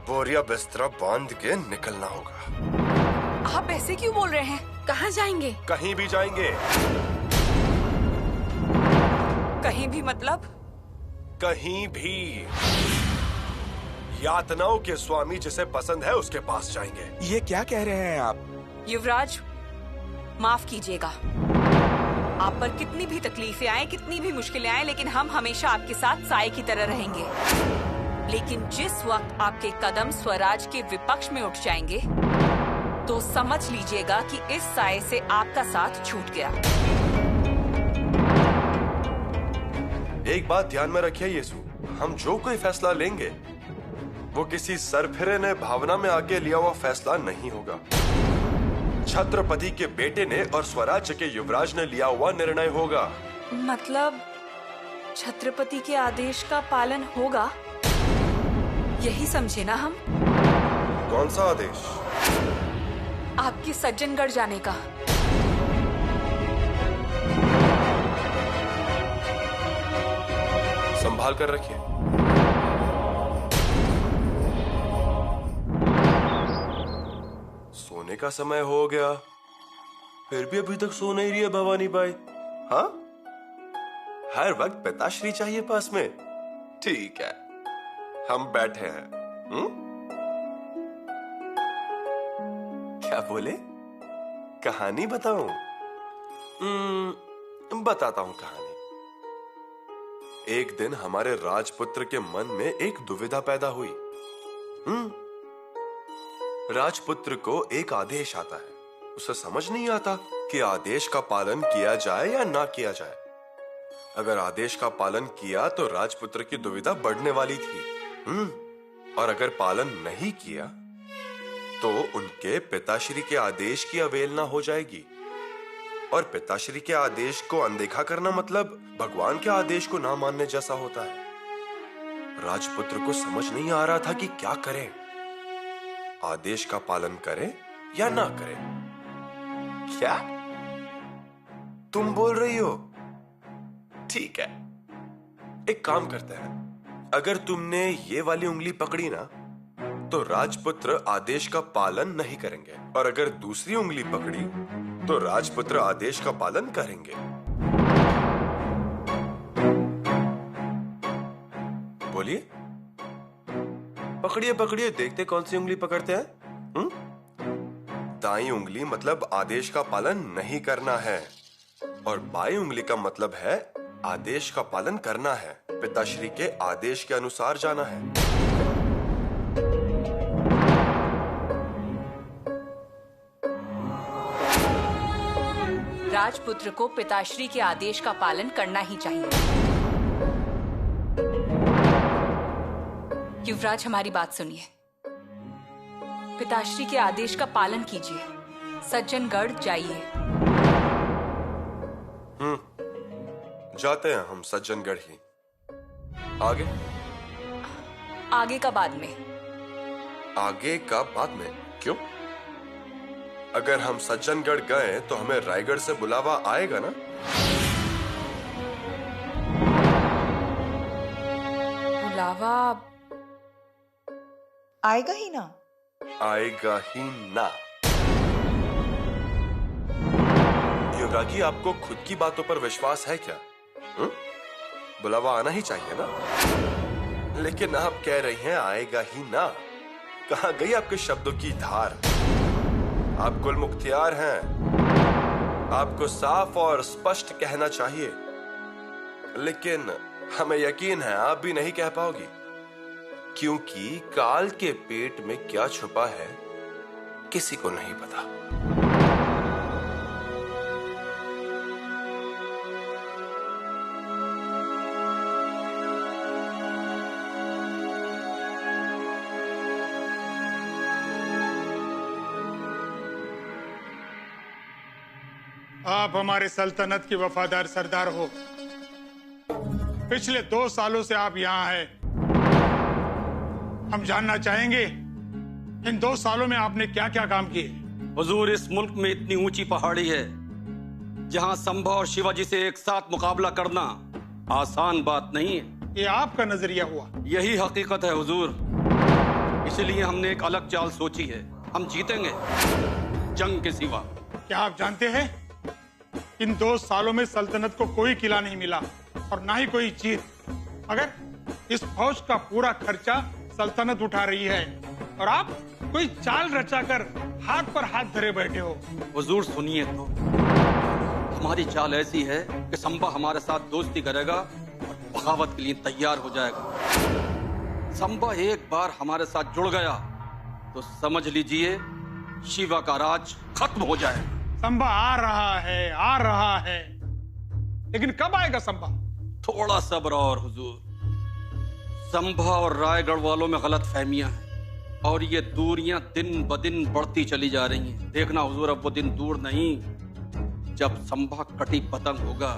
बोरिया बिस्तरा बांध के निकलना होगा। आप ऐसे क्यों बोल रहे हैं? कहाँ जाएंगे? कहीं भी जाएंगे। कहीं भी मतलब? कहीं भी। यातनाओं के स्वामी जिसे पसंद है उसके पास जाएंगे। ये क्या कह रहे हैं आप? युवराज, माफ कीजिएगा। आप पर कितनी भी तकलीफें आए, कितनी भी मुश्किलें आए, लेकिन हम हमेशा आपके साथ साए की तरह रहेंगे। लेकिन जिस वक्त आपके कदम स्वराज के विपक्ष में उठ जाएंगे, तो समझ लीजिएगा कि इस साए से आपका साथ छूट गया। एक बात ध्यान में रखिए यीशु, हम जो कोई फैसला लेंगे वो किसी सरफिरे ने भावना में आके लिया हुआ फैसला नहीं होगा। छत्रपति के बेटे ने और स्वराज्य के युवराज ने लिया हुआ निर्णय होगा। मतलब छत्रपति के आदेश का पालन होगा, यही समझे ना हम? कौन सा आदेश? आपके सज्जनगढ़ जाने का। संभाल कर रखिए। सोने का समय हो गया, फिर भी अभी तक सो नहीं रही है भवानी बाई। हाँ, हर वक्त पिताश्री चाहिए पास में। ठीक है, हम बैठे हैं। क्या बोले? कहानी बताऊं? बताता हूं कहानी। एक दिन हमारे राजपुत्र के मन में एक दुविधा पैदा हुई। राजपुत्र को एक आदेश आता है, उसे समझ नहीं आता कि आदेश का पालन किया जाए या ना किया जाए। अगर आदेश का पालन किया तो राजपुत्र की दुविधा बढ़ने वाली थी। और अगर पालन नहीं किया तो उनके पिताश्री के आदेश की अवहेलना हो जाएगी। और पिताश्री के आदेश को अनदेखा करना मतलब भगवान के आदेश को ना मानने जैसा होता है। राजपुत्र को समझ नहीं आ रहा था कि क्या करे, आदेश का पालन करे या ना करे। क्या तुम बोल रही हो? ठीक है, एक काम करते हैं। अगर तुमने ये वाली उंगली पकड़ी ना तो राजपुत्र आदेश का पालन नहीं करेंगे, और अगर दूसरी उंगली पकड़ी तो राजपुत्र आदेश का पालन करेंगे। बोलिए, पकड़िए पकड़िए, देखते कौन सी उंगली पकड़ते हैं। दाई उंगली मतलब आदेश का पालन नहीं करना है, और बाई उंगली का मतलब है आदेश का पालन करना है, पिताश्री के आदेश के अनुसार जाना है। राजपुत्र को पिताश्री के आदेश का पालन करना ही चाहिए। युवराज, हमारी बात सुनिए। पिताश्री के आदेश का पालन कीजिए, सज्जनगढ़ जाइए। जाते हैं हम सज्जनगढ़ ही। आगे? आगे का बाद में। आगे का बाद में? क्यों? अगर हम सज्जनगढ़ गए तो हमें रायगढ़ से बुलावा आएगा ना? बुलावा आएगा ही ना? आएगा ही ना। योगाजी, आपको खुद की बातों पर विश्वास है क्या? बुलावा आना ही चाहिए ना। लेकिन आप कह रही हैं आएगा ही ना। कहां गई आपके शब्दों की धार? आप कुल मुख्तियार हैं, आपको साफ और स्पष्ट कहना चाहिए, लेकिन हमें यकीन है आप भी नहीं कह पाओगी, क्योंकि काल के पेट में क्या छुपा है किसी को नहीं पता। आप हमारे सल्तनत की वफादार सरदार हो। पिछले 2 सालों से आप यहाँ हैं। हम जानना चाहेंगे इन 2 सालों में आपने क्या क्या काम किए। हुजूर, इस मुल्क में इतनी ऊंची पहाड़ी है जहाँ संभव और शिवाजी से एक साथ मुकाबला करना आसान बात नहीं है। ये आपका नजरिया हुआ। यही हकीकत है हुजूर। इसलिए हमने एक अलग चाल सोची है। हम जीतेंगे जंग के सिवा। क्या आप जानते हैं, इन 2 सालों में सल्तनत को कोई किला नहीं मिला और ना ही कोई जीत। अगर इस फौज का पूरा खर्चा सल्तनत उठा रही है और आप कोई चाल रचाकर हाथ पर हाथ धरे बैठे हो। हुजूर सुनिए तो, हमारी चाल ऐसी है कि संभा हमारे साथ दोस्ती करेगा और बगावत के लिए तैयार हो जाएगा। संभा एक बार हमारे साथ जुड़ गया तो समझ लीजिए शिवा का राज खत्म हो जाए। संभा आ रहा है, लेकिन कब आएगा संभा? थोड़ा सब्र और हुजूर। संभा और रायगढ़ वालों में गलत फहमियां हैं और ये दूरियां दिन ब दिन बढ़ती चली जा रही हैं। देखना हुजूर, अब वो दिन दूर नहीं जब संभा कटी पतंग होगा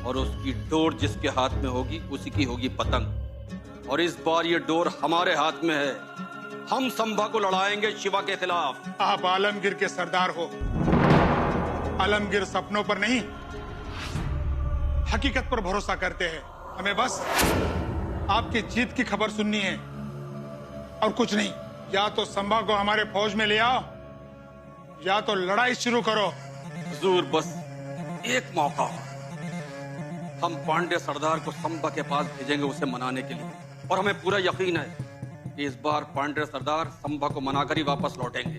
और उसकी डोर जिसके हाथ में होगी उसी की होगी पतंग। और इस बार ये डोर हमारे हाथ में है। हम संभा को लड़ाएंगे शिवा के खिलाफ। आप आलमगीर के सरदार हो। आलमगीर सपनों पर नहीं, हकीकत पर भरोसा करते हैं। हमें बस आपकी जीत की खबर सुननी है और कुछ नहीं। या तो संभा को हमारे फौज में ले आओ या तो लड़ाई शुरू करो। हुजूर बस एक मौका, हम पांडे सरदार को संभा के पास भेजेंगे उसे मनाने के लिए। और हमें पूरा यकीन है कि इस बार पांडे सरदार संभा को मनाकर ही वापस लौटेंगे।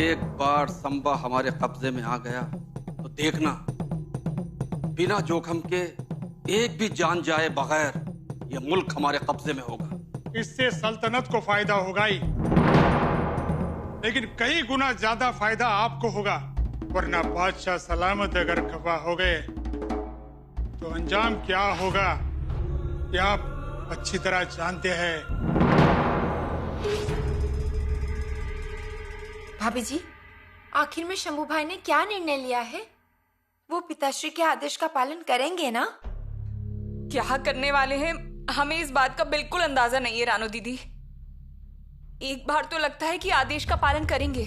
एक बार संभा हमारे कब्जे में आ गया तो देखना, बिना जोखिम के एक भी जान जाए बगैर ये मुल्क हमारे कब्जे में होगा। इससे सल्तनत को फायदा होगा ही, लेकिन कई गुना ज्यादा फायदा आपको होगा। वरना बादशाह सलामत अगर खफा हो गए तो अंजाम क्या होगा ये आप अच्छी तरह जानते हैं। भाभी जी, आखिर में शंभू भाई ने क्या निर्णय लिया है? वो पिताश्री के आदेश का पालन करेंगे ना? क्या करने वाले हैं हमें इस बात का बिल्कुल अंदाजा नहीं है रानो दीदी। एक बार तो लगता है कि आदेश का पालन करेंगे,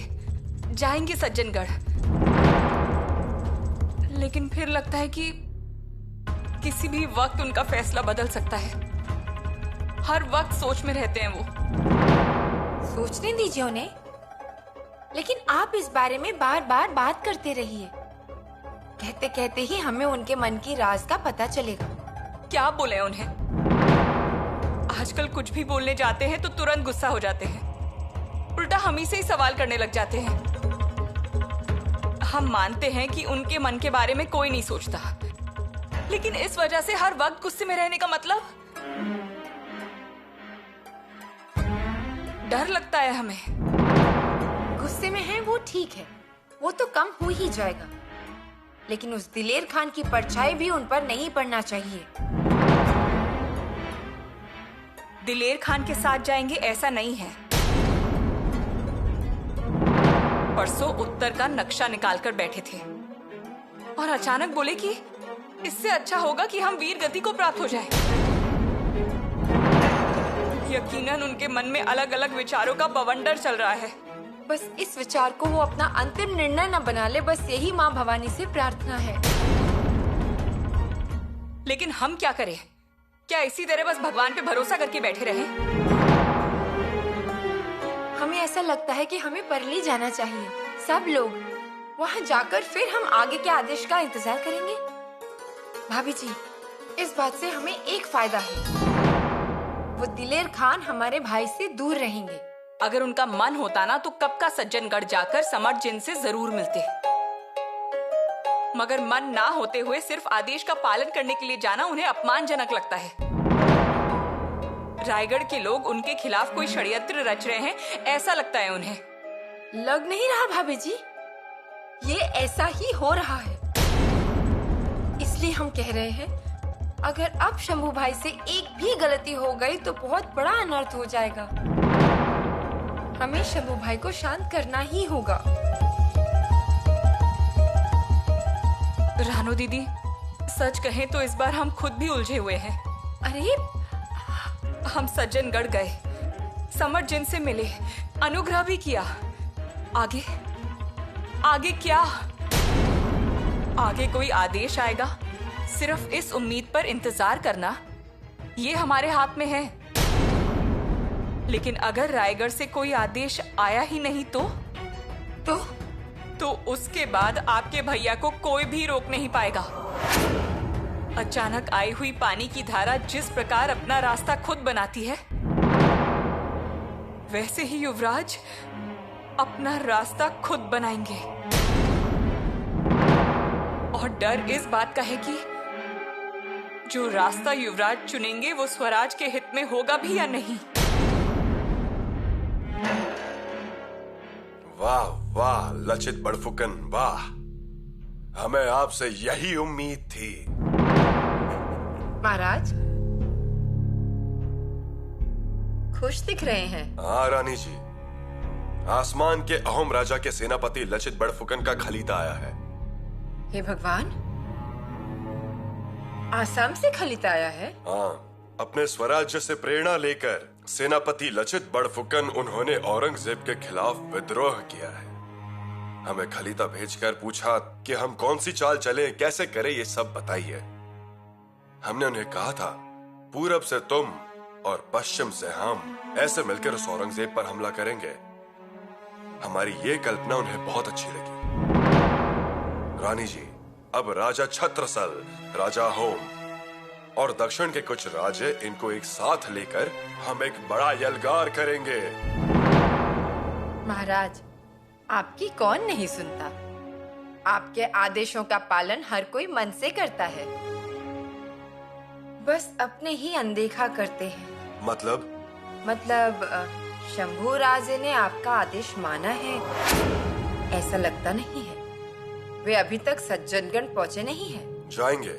जाएंगे सज्जनगढ़, लेकिन फिर लगता है कि किसी भी वक्त उनका फैसला बदल सकता है। हर वक्त सोच में रहते हैं वो। सोचने दीजिए उन्हें, लेकिन आप इस बारे में बार बार बात करते रहिए। कहते कहते ही हमें उनके मन की राज का पता चलेगा। क्या बोले उन्हें? आजकल कुछ भी बोलने जाते हैं तो तुरंत गुस्सा हो जाते हैं, उल्टा हम ही से ही सवाल करने लग जाते हैं। हम मानते हैं कि उनके मन के बारे में कोई नहीं सोचता, लेकिन इस वजह से हर वक्त गुस्से में रहने का मतलब? डर लगता है हमें। गुस्से में है वो ठीक है, वो तो कम हो ही जाएगा, लेकिन उस दिलेर खान की परछाई भी उन पर नहीं पड़ना चाहिए। दिलेर खान के साथ जाएंगे ऐसा नहीं है। परसों उत्तर का नक्शा निकालकर बैठे थे और अचानक बोले कि इससे अच्छा होगा कि हम वीर गति को प्राप्त हो जाएं। यकीनन उनके मन में अलग अलग विचारों का बवंडर चल रहा है। बस इस विचार को वो अपना अंतिम निर्णय न बना ले, बस यही माँ भवानी से प्रार्थना है। लेकिन हम क्या करें? क्या इसी तरह बस भगवान पे भरोसा करके बैठे रहें? हमें ऐसा लगता है कि हमें परली जाना चाहिए। सब लोग वहाँ जाकर फिर हम आगे के आदेश का इंतजार करेंगे। भाभी जी, इस बात से हमें एक फायदा है, वो दिलेर खान हमारे भाई से दूर रहेंगे। अगर उनका मन होता ना तो कब का सज्जनगढ़ जाकर समर जिन से जरूर मिलते, मगर मन ना होते हुए सिर्फ आदेश का पालन करने के लिए जाना उन्हें अपमानजनक लगता है। रायगढ़ के लोग उनके खिलाफ कोई षड्यंत्र रच रहे हैं ऐसा लगता है उन्हें। लग नहीं रहा भाभी जी, ये ऐसा ही हो रहा है। इसलिए हम कह रहे हैं, अगर अब शंभू भाई से एक भी गलती हो गई तो बहुत बड़ा अनर्थ हो जाएगा। हमें शंभू भाई को शांत करना ही होगा। रानो दीदी, सच कहें तो इस बार हम खुद भी उलझे हुए हैं। अरे, हम सज्जनगढ़ गए, समर जिन से मिले, अनुग्रह भी किया। आगे आगे क्या? आगे कोई आदेश आएगा, सिर्फ इस उम्मीद पर इंतजार करना, ये हमारे हाथ में है। लेकिन अगर रायगढ़ से कोई आदेश आया ही नहीं तो उसके बाद आपके भैया को कोई भी रोक नहीं पाएगा। अचानक आई हुई पानी की धारा जिस प्रकार अपना रास्ता खुद बनाती है, वैसे ही युवराज अपना रास्ता खुद बनाएंगे। और डर इस बात का है कि जो रास्ता युवराज चुनेंगे वो स्वराज के हित में होगा भी या नहीं। वाह वाह लचित बड़फुकन, वाह, हमें आपसे यही उम्मीद थी। महाराज खुश दिख रहे हैं। हाँ रानी जी, आसमान के अहोम राजा के सेनापति लचित बड़फुकन का खलीता आया है। हे भगवान, आसाम से खलीता आया है? हाँ, अपने स्वराज्य से प्रेरणा लेकर सेनापति लचित बड़फुकन उन्होंने औरंगजेब के खिलाफ विद्रोह किया है। हमें खलीता भेजकर पूछा कि हम कौन सी चाल चले, कैसे करें, ये सब बताइए। हमने उन्हें कहा था पूरब से तुम और पश्चिम से हम ऐसे मिलकर उस औरंगजेब पर हमला करेंगे। हमारी ये कल्पना उन्हें बहुत अच्छी लगी। रानी जी, अब राजा छत्रसल, राजा होम और दक्षिण के कुछ राजे, इनको एक साथ लेकर हम एक बड़ा यलगार करेंगे। महाराज, आपकी कौन नहीं सुनता? आपके आदेशों का पालन हर कोई मन से करता है, बस अपने ही अनदेखा करते हैं। मतलब शंभू राजे ने आपका आदेश माना है ऐसा लगता नहीं है। वे अभी तक सज्जनगढ़ पहुँचे नहीं हैं। जाएंगे,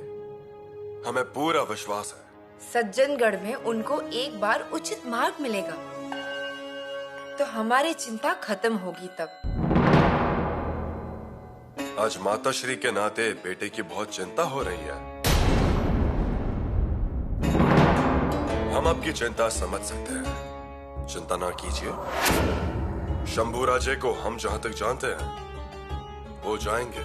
हमें पूरा विश्वास है। सज्जनगढ़ में उनको एक बार उचित मार्ग मिलेगा तो हमारी चिंता खत्म होगी। तब आज माताश्री के नाते बेटे की बहुत चिंता हो रही है। हम आपकी चिंता समझ सकते हैं, चिंता ना कीजिए। शंभू राजे को हम जहां तक जानते हैं वो जाएंगे।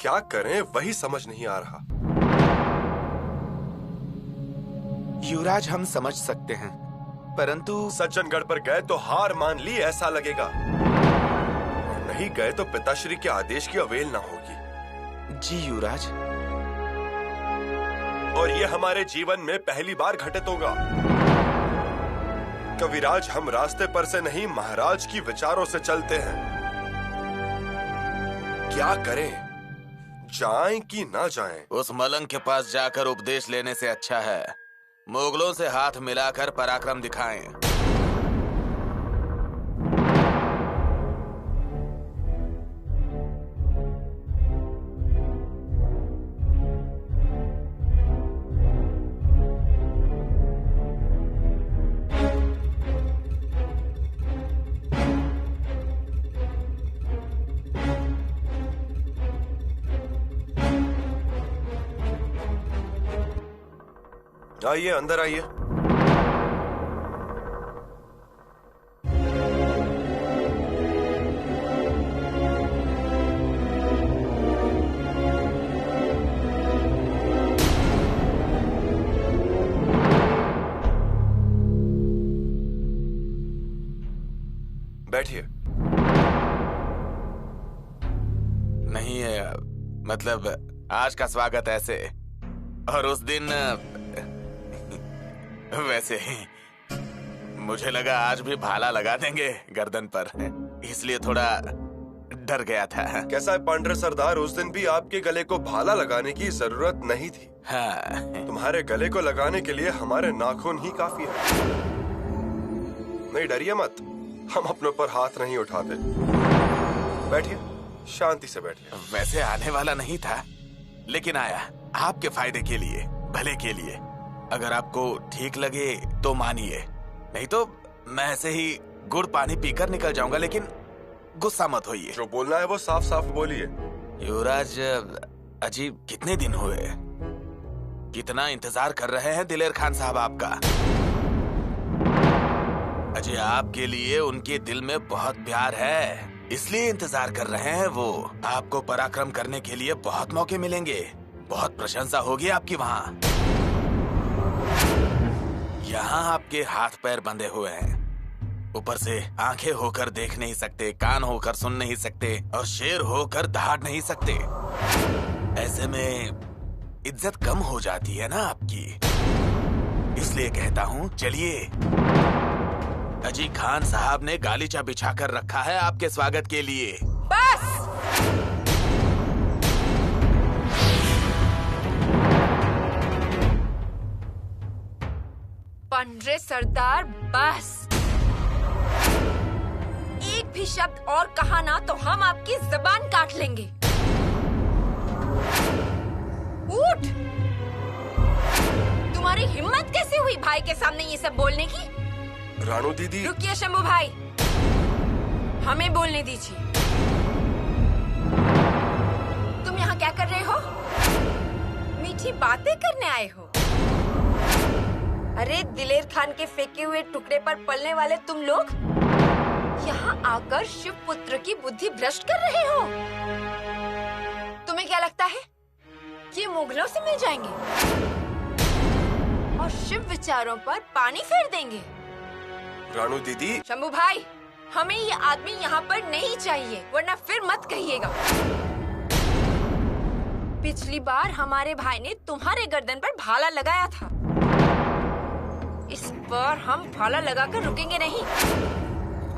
क्या करें वही समझ नहीं आ रहा। युवराज, हम समझ सकते हैं, परंतु सज्जनगढ़ पर गए तो हार मान ली ऐसा लगेगा, और नहीं गए तो पिताश्री के आदेश की अवेल ना होगी। जी युवराज। और ये हमारे जीवन में पहली बार घटित होगा। कविराज, हम रास्ते पर से नहीं महाराज की विचारों से चलते हैं। क्या करें, जाएं कि ना जाएं? उस मलंग के पास जाकर उपदेश लेने से अच्छा है मुगलों से हाथ मिलाकर पराक्रम दिखाएं। आइए, अंदर आइए। बैठिए। नहीं, मतलब आज का स्वागत ऐसे, और उस दिन वैसे ही। मुझे लगा आज भी भाला लगा देंगे गर्दन पर, इसलिए थोड़ा डर गया था। कैसा है पांड्रे सरदार, उस दिन भी आपके गले को भाला लगाने की जरूरत नहीं थी। हाँ। तुम्हारे गले को लगाने के लिए हमारे नाखून ही काफी है। नहीं डरिए मत, हम अपने पर हाथ नहीं उठाते। बैठिए, शांति से बैठिए। वैसे आने वाला नहीं था, लेकिन आया आपके फायदे के लिए, भले के लिए। अगर आपको ठीक लगे तो मानिए, नहीं तो मैं ऐसे ही गुड़ पानी पीकर निकल जाऊंगा, लेकिन गुस्सा मत होइए। जो बोलना है वो साफ साफ बोलिए। युवराज, अजीब कितने दिन हुए, कितना इंतजार कर रहे हैं दिलेर खान साहब आपका। अजय, आपके लिए उनके दिल में बहुत प्यार है, इसलिए इंतजार कर रहे हैं वो। आपको पराक्रम करने के लिए बहुत मौके मिलेंगे, बहुत प्रशंसा होगी आपकी वहाँ। यहाँ आपके हाथ पैर बंधे हुए हैं, ऊपर से आंखें होकर देख नहीं सकते, कान होकर सुन नहीं सकते और शेर होकर दहाड़ नहीं सकते। ऐसे में इज्जत कम हो जाती है ना आपकी। इसलिए कहता हूँ चलिए। अजी खान साहब ने गालीचा बिछाकर रखा है आपके स्वागत के लिए। बस! पंड्रे सरदार, बस! एक भी शब्द और कहा ना तो हम आपकी जबान काट लेंगे। उठ! तुम्हारी हिम्मत कैसे हुई भाई के सामने ये सब बोलने की? रानू दीदी। रुकिए शंभू भाई, हमें बोलने दीजिए। तुम यहाँ क्या कर रहे हो? मीठी बातें करने आए हो? अरे दिलेर खान के फेंके हुए टुकड़े पर पलने वाले तुम लोग यहाँ आकर शिव पुत्र की बुद्धि भ्रष्ट कर रहे हो। तुम्हें क्या लगता है कि मुगलों से मिल जाएंगे और शिव विचारों पर पानी फेर देंगे? रानू दीदी। शंभू भाई, हमें ये आदमी यहाँ पर नहीं चाहिए, वरना फिर मत कहिएगा। पिछली बार हमारे भाई ने तुम्हारे गर्दन पर भाला लगाया था, इस बार हम भाला लगाकर रुकेंगे नहीं,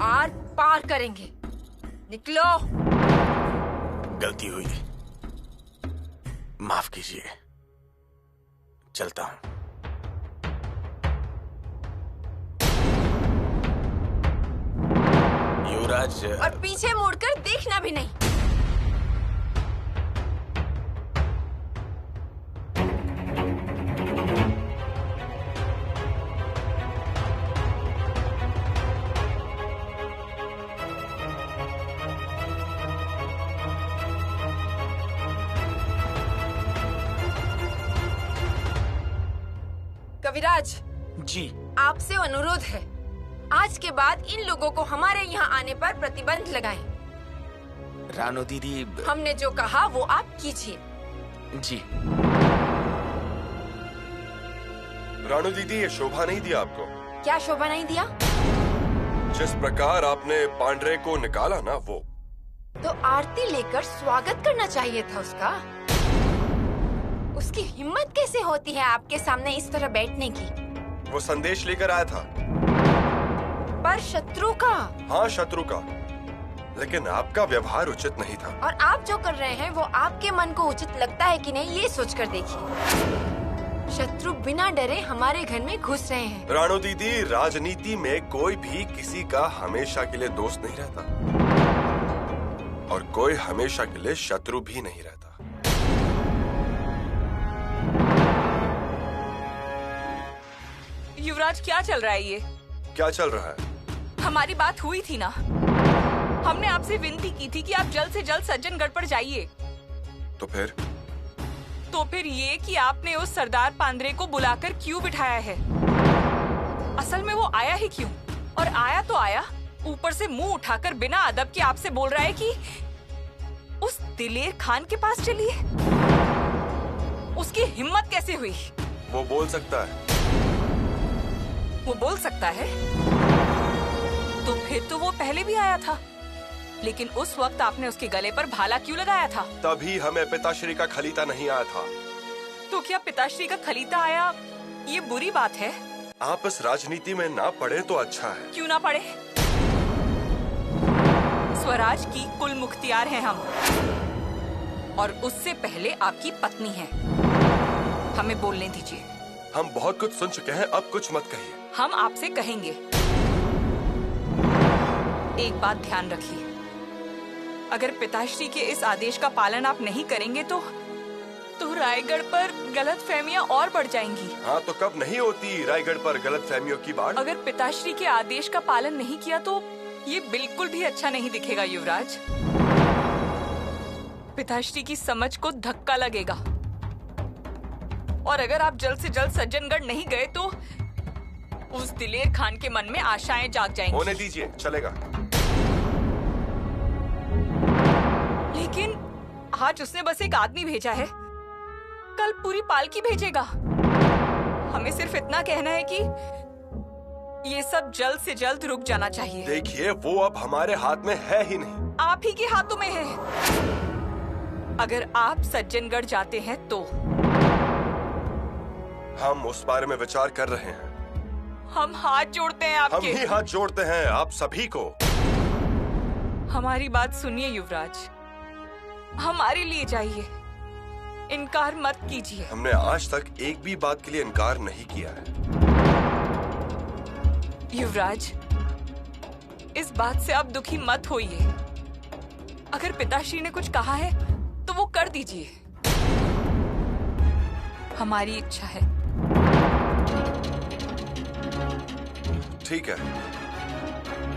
आर पार करेंगे। निकलो। गलती हुई, माफ कीजिए, चलता हूँ। युवराज। और पीछे मुड़कर देखना भी नहीं। कविराज जी, आपसे अनुरोध है, आज के बाद इन लोगों को हमारे यहाँ आने पर प्रतिबंध लगाएं। रानू दीदी। हमने जो कहा वो आप कीजिए। जी। रानू दीदी, ये शोभा नहीं दिया आपको? क्या शोभा नहीं दिया? जिस प्रकार आपने पांड्रे को निकाला ना, वो तो आरती लेकर स्वागत करना चाहिए था उसका। उसकी हिम्मत कैसे होती है आपके सामने इस तरह बैठने की? वो संदेश लेकर आया था। पर शत्रु का? हाँ, शत्रु का। लेकिन आपका व्यवहार उचित नहीं था। और आप जो कर रहे हैं वो आपके मन को उचित लगता है कि नहीं, ये सोचकर देखिए। शत्रु बिना डरे हमारे घर में घुस रहे हैं। रानू दीदी, राजनीति में कोई भी किसी का हमेशा के लिए दोस्त नहीं रहता और कोई हमेशा के लिए शत्रु भी नहीं रहता। युवराज, क्या चल रहा है ये? क्या चल रहा है? हमारी बात हुई थी ना, हमने आपसे विनती की थी कि आप जल्द से जल्द सज्जनगढ़ पर जाइए। तो फिर ये कि आपने उस सरदार पांद्रे को बुलाकर क्यों बिठाया है? असल में वो आया ही क्यों? और आया तो आया, ऊपर से मुंह उठाकर बिना अदब के आपसे बोल रहा है कि उस दिलेर खान के पास चलिए। उसकी हिम्मत कैसे हुई? वो बोल सकता है। वो बोल सकता है? तो फिर तो वो पहले भी आया था, लेकिन उस वक्त आपने उसके गले पर भाला क्यों लगाया था? तभी हमें पिताश्री का खलीता नहीं आया था। तो क्या पिताश्री का खलीता आया ये बुरी बात है? आप इस राजनीति में ना पड़े तो अच्छा है। क्यों ना पड़े? स्वराज की कुल मुख्तियार हैं हम, और उससे पहले आपकी पत्नी है। हमें बोलने दीजिए। हम बहुत कुछ सुन चुके हैं, अब कुछ मत कहिए। हम आपसे कहेंगे। एक बात ध्यान रखिए, अगर पिताश्री के इस आदेश का पालन आप नहीं करेंगे तो रायगढ़ पर गलतफहमियां और बढ़ जाएंगी। हाँ, तो कब नहीं होती रायगढ़ पर गलतफहमियों की बात? अगर पिताश्री के आदेश का पालन नहीं किया तो ये बिल्कुल भी अच्छा नहीं दिखेगा युवराज। पिताश्री की समझ को धक्का लगेगा, और अगर आप जल्द से जल्द सज्जनगढ़ नहीं गए तो उस दिलेर खान के मन में आशाएं जाग जाएंगी। होने दीजिए, चलेगा। लेकिन आज उसने बस एक आदमी भेजा है कल पूरी पालकी भेजेगा। हमें सिर्फ इतना कहना है कि ये सब जल्द से जल्द रुक जाना चाहिए। देखिए, वो अब हमारे हाथ में है ही नहीं। आप ही के हाथों में है। अगर आप सज्जनगढ़ जाते हैं तो हम उस बारे में विचार कर रहे हैं। हम हाथ जोड़ते हैं हम आपके। ही हाथ जोड़ते हैं आप सभी को। हमारी बात सुनिए युवराज, हमारे लिए जाइए, इनकार मत कीजिए। हमने आज तक एक भी बात के लिए इनकार नहीं किया है। युवराज, इस बात से आप दुखी मत होइए। अगर पिताश्री ने कुछ कहा है तो वो कर दीजिए। हमारी इच्छा है। ठीक है,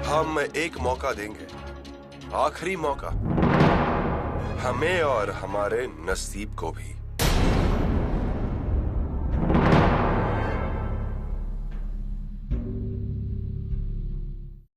हम एक मौका देंगे, आखिरी मौका, हमें और हमारे नसीब को भी।